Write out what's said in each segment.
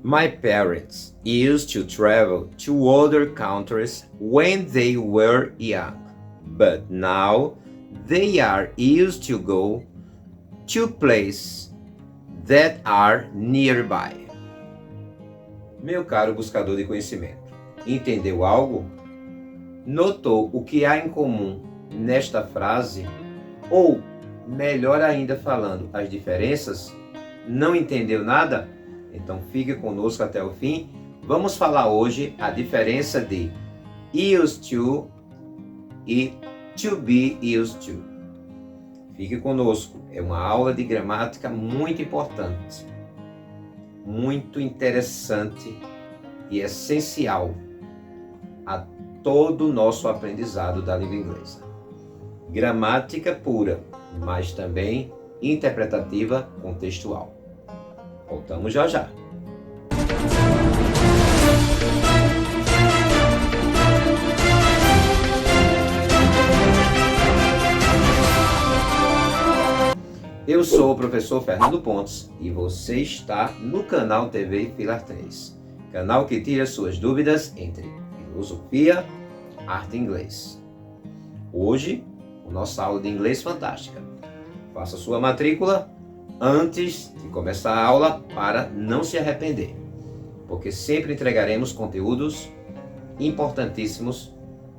My parents used to travel to other countries when they were young, but now they are used to go to places that are nearby. Meu caro buscador de conhecimento, entendeu algo? Notou o que há em comum nesta frase? Ou, melhor ainda falando, as diferenças? Não entendeu nada? Então fique conosco até o fim. Vamos falar hoje a diferença de used to e to be used to. Fique conosco, é uma aula de gramática muito importante, muito interessante e essencial a todo o nosso aprendizado da língua inglesa. Gramática pura, mas também interpretativa contextual. Voltamos já já. Eu sou o professor Fernando Pontes e você está no canal TV Pilar 3, canal que tira suas dúvidas entre filosofia, arte e inglês. Hoje, a nossa aula de inglês fantástica. Faça sua matrícula antes de começar a aula para não se arrepender, porque sempre entregaremos conteúdos importantíssimos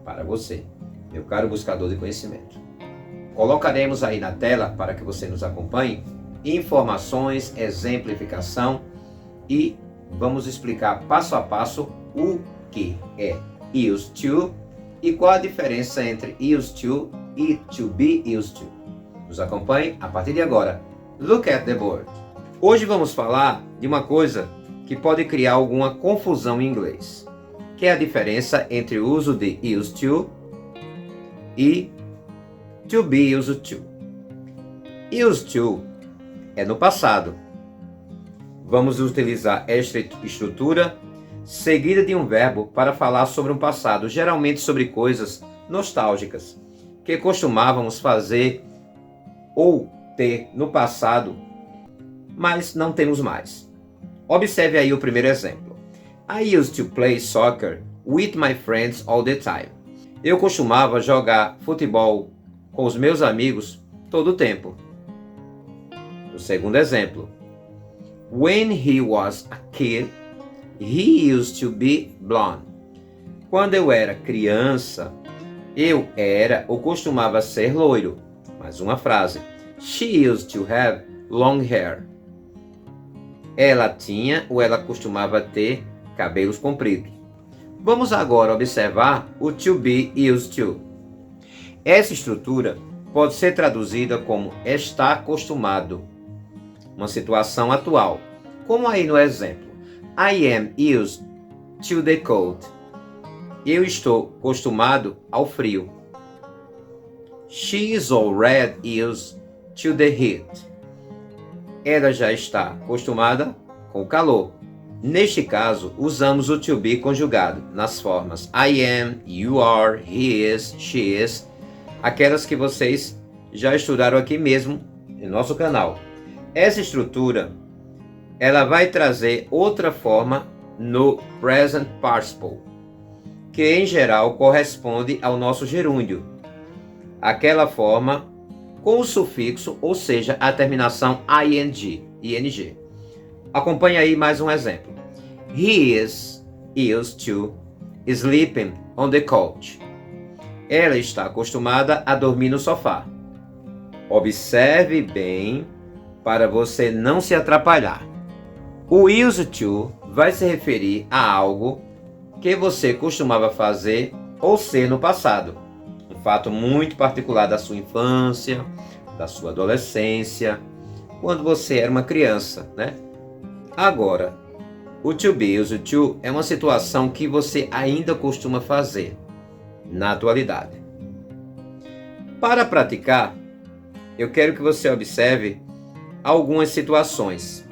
para você, meu caro buscador de conhecimento. Colocaremos aí na tela para que você nos acompanhe informações, exemplificação e vamos explicar passo a passo o que é used to e qual a diferença entre used to e to be used to. Nos acompanhe a partir de agora. Look at the board. Hoje vamos falar de uma coisa que pode criar alguma confusão em inglês, que é a diferença entre o uso de used to e to be used to. Used to é no passado. Vamos utilizar esta estrutura seguida de um verbo para falar sobre um passado, geralmente sobre coisas nostálgicas que costumávamos fazer ou ter no passado, mas não temos mais. Observe aí o primeiro exemplo. I used to play soccer with my friends all the time. Eu costumava jogar futebol com os meus amigos todo o tempo. O segundo exemplo. When he was a kid, he used to be blonde. Quando eu era criança, eu era ou costumava ser loiro. Mais uma frase. She used to have long hair. Ela tinha ou ela costumava ter cabelos compridos. Vamos agora observar o to be used to. Essa estrutura pode ser traduzida como está acostumado, uma situação atual, como aí no exemplo. I am used to the cold. Eu estou acostumado ao frio. She is already used to the heat. Ela já está acostumada com o calor. Neste caso, usamos o to be conjugado nas formas I am, you are, he is, she is, aquelas que vocês já estudaram aqui mesmo em nosso canal. Essa estrutura, ela vai trazer outra forma no present participle, que em geral corresponde ao nosso gerúndio. Aquela forma com o sufixo, ou seja, a terminação ing. Acompanhe aí mais um exemplo. He is used to sleeping on the couch. Ela está acostumada a dormir no sofá. Observe bem para você não se atrapalhar. O used to vai se referir a algo que você costumava fazer ou ser no passado. Um fato muito particular da sua infância, da sua adolescência, quando você era uma criança, né? Agora, o to be used to é uma situação que você ainda costuma fazer na atualidade. Para praticar, eu quero que você observe algumas situações.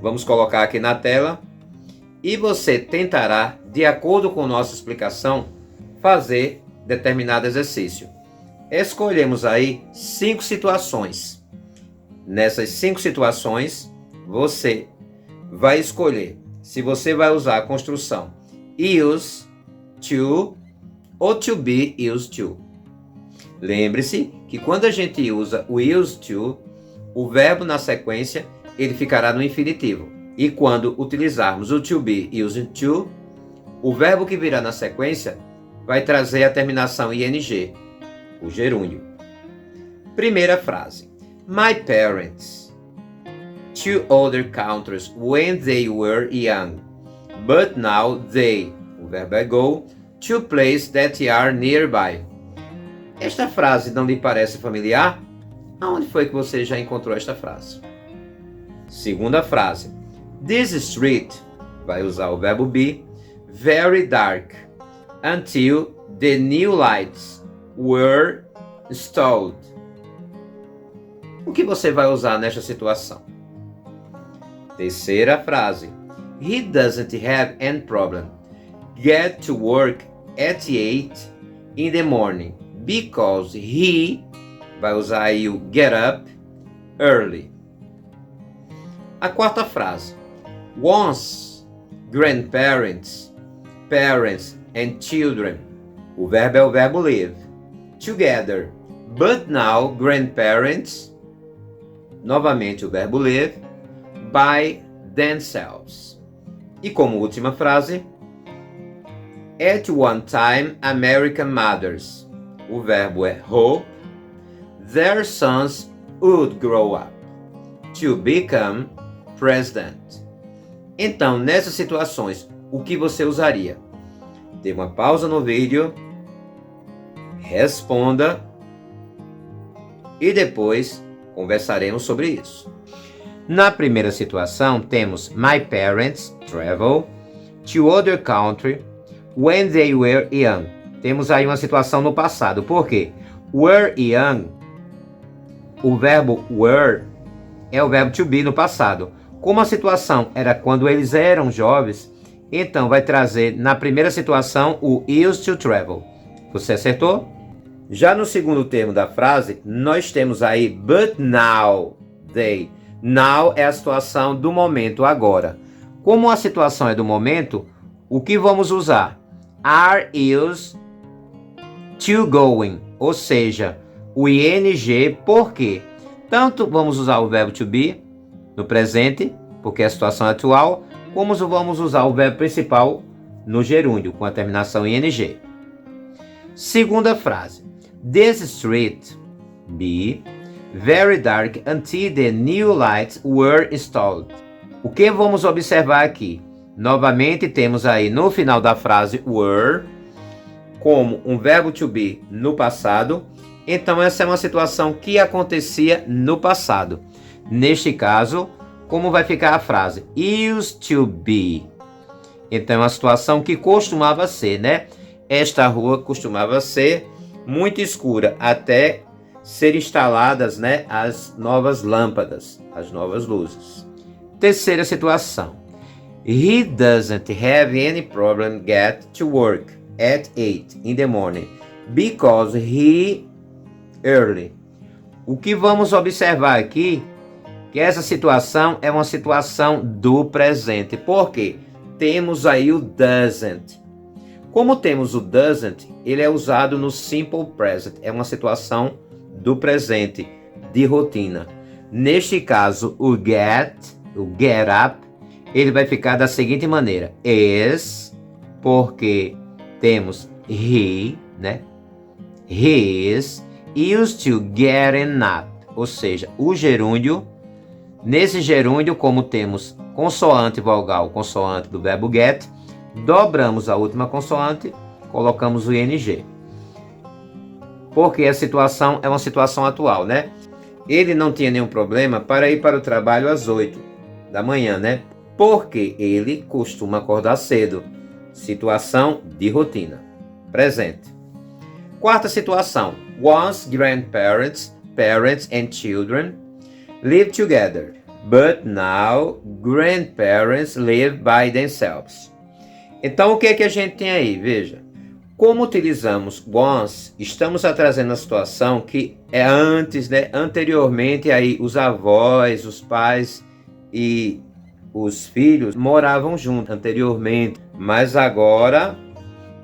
Vamos colocar aqui na tela e você tentará, de acordo com nossa explicação, fazer determinado exercício. Escolhemos aí 5 situações. Nessas 5 situações, você vai escolher se você vai usar a construção used to ou to be used to. Lembre-se que quando a gente usa o used to, o verbo na sequência ele ficará no infinitivo. E quando utilizarmos o to be used to, o verbo que virá na sequência vai trazer a terminação ing, o gerúndio. Primeira frase. My parents to other countries when they were young, but now they, o verbo é go, to places that are nearby. Esta frase não lhe parece familiar? Aonde foi que você já encontrou esta frase? Segunda frase. This street, vai usar o verbo be, very dark, until the new lights were installed. O que você vai usar nesta situação? Terceira frase. He doesn't have any problem. Get to work at 8 in the morning because he, vai usar aí o get up early. A quarta frase. Once grandparents, parents and children. O verbo é o verbo live. Together. But now grandparents, novamente o verbo live, by themselves. E como última frase, at one time American mothers. O verbo é hope their sons would grow up to become president. Então, nessas situações, o que você usaria? Dê uma pausa no vídeo, responda e depois conversaremos sobre isso. Na primeira situação, temos my parents travel to other country when they were young. Temos aí uma situação no passado. Por quê? Were young, o verbo were é o verbo to be no passado. Como a situação era quando eles eram jovens, então vai trazer na primeira situação o used to travel. Você acertou? Já no segundo termo da frase, nós temos aí but now they. Now é a situação do momento agora. Como a situação é do momento, o que vamos usar? Are used to going, ou seja, o ing, por quê? Tanto vamos usar o verbo to be no presente, porque é a situação atual, como vamos usar o verbo principal no gerúndio, com a terminação ing. Segunda frase. This street be very dark until the new lights were installed. O que vamos observar aqui? Novamente temos aí no final da frase were, como um verbo to be no passado. Então essa é uma situação que acontecia no passado. Neste caso, como vai ficar a frase? Used to be. Então é uma situação que costumava ser, né? Esta rua costumava ser muito escura até ser instaladas, né, as novas lâmpadas, as novas luzes. Terceira situação. He doesn't have any problem get to work at 8 in the morning because he early. O que vamos observar aqui que essa situação é uma situação do presente. Por quê? Temos aí o doesn't. Como temos o doesn't, ele é usado no simple present. É uma situação do presente, de rotina. Neste caso, o get up, ele vai ficar da seguinte maneira. Is, porque temos he, né? He is used to getting up. Ou seja, o gerúndio. Nesse gerúndio, como temos consoante e vogal, consoante do verbo get, dobramos a última consoante, colocamos o ing. Porque a situação é uma situação atual, né? Ele não tinha nenhum problema para ir para o trabalho às 8 da manhã, né? Porque ele costuma acordar cedo. Situação de rotina. Presente. Quarta situação. Once grandparents, parents and children live together, but now grandparents live by themselves. Então o que é que a gente tem aí? Veja. Como utilizamos once, estamos trazendo a situação que é antes, né? Anteriormente aí os avós, os pais e os filhos moravam juntos anteriormente, mas agora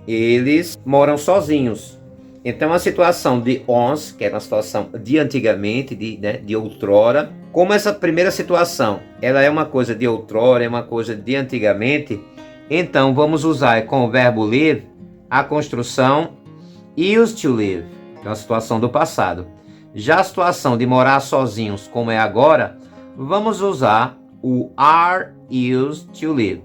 eles moram sozinhos. Então a situação de once, que era uma situação de antigamente, de outrora, como essa primeira situação, ela é uma coisa de outrora, é uma coisa de antigamente, então vamos usar com o verbo live a construção used to live, que é uma situação do passado. Já a situação de morar sozinhos, como é agora, vamos usar o are used to live.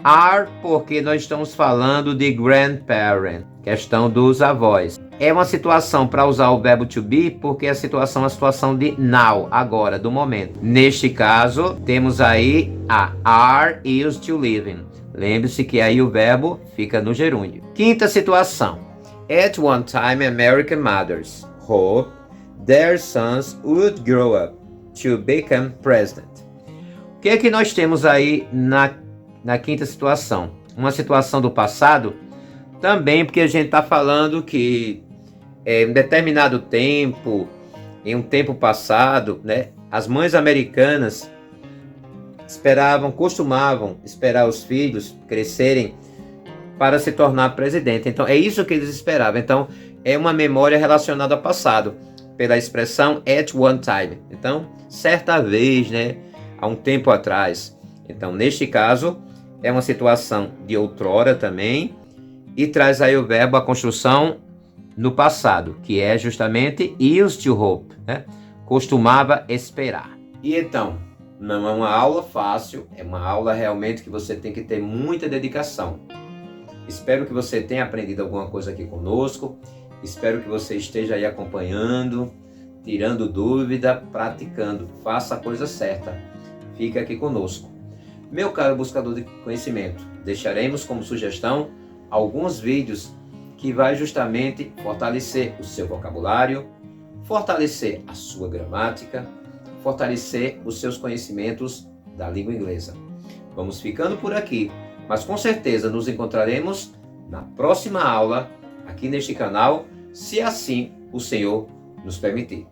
Are porque nós estamos falando de grandparent, questão dos avós. É uma situação para usar o verbo to be porque a situação é a situação de now, agora, do momento. Neste caso, temos aí a are used to living. Lembre-se que aí o verbo fica no gerúndio. Quinta situação. At one time, American mothers hoped their sons would grow up to become president. O que é que nós temos aí na quinta situação? Uma situação do passado, também porque a gente está falando que em um determinado tempo, em um tempo passado, né, as mães americanas costumavam esperar os filhos crescerem para se tornar presidente. Então, é isso que eles esperavam. Então, é uma memória relacionada ao passado, pela expressão at one time. Então, certa vez, né, há um tempo atrás. Então, neste caso, é uma situação de outrora também, e traz aí o verbo, a construção no passado, que é justamente used to hope, né? Costumava esperar. E então, não é uma aula fácil, é uma aula realmente que você tem que ter muita dedicação. Espero que você tenha aprendido alguma coisa aqui conosco, espero que você esteja aí acompanhando, tirando dúvida, praticando, faça a coisa certa. Fica aqui conosco. Meu caro buscador de conhecimento, deixaremos como sugestão alguns vídeos que vai justamente fortalecer o seu vocabulário, fortalecer a sua gramática, fortalecer os seus conhecimentos da língua inglesa. Vamos ficando por aqui, mas com certeza nos encontraremos na próxima aula aqui neste canal, se assim o Senhor nos permitir.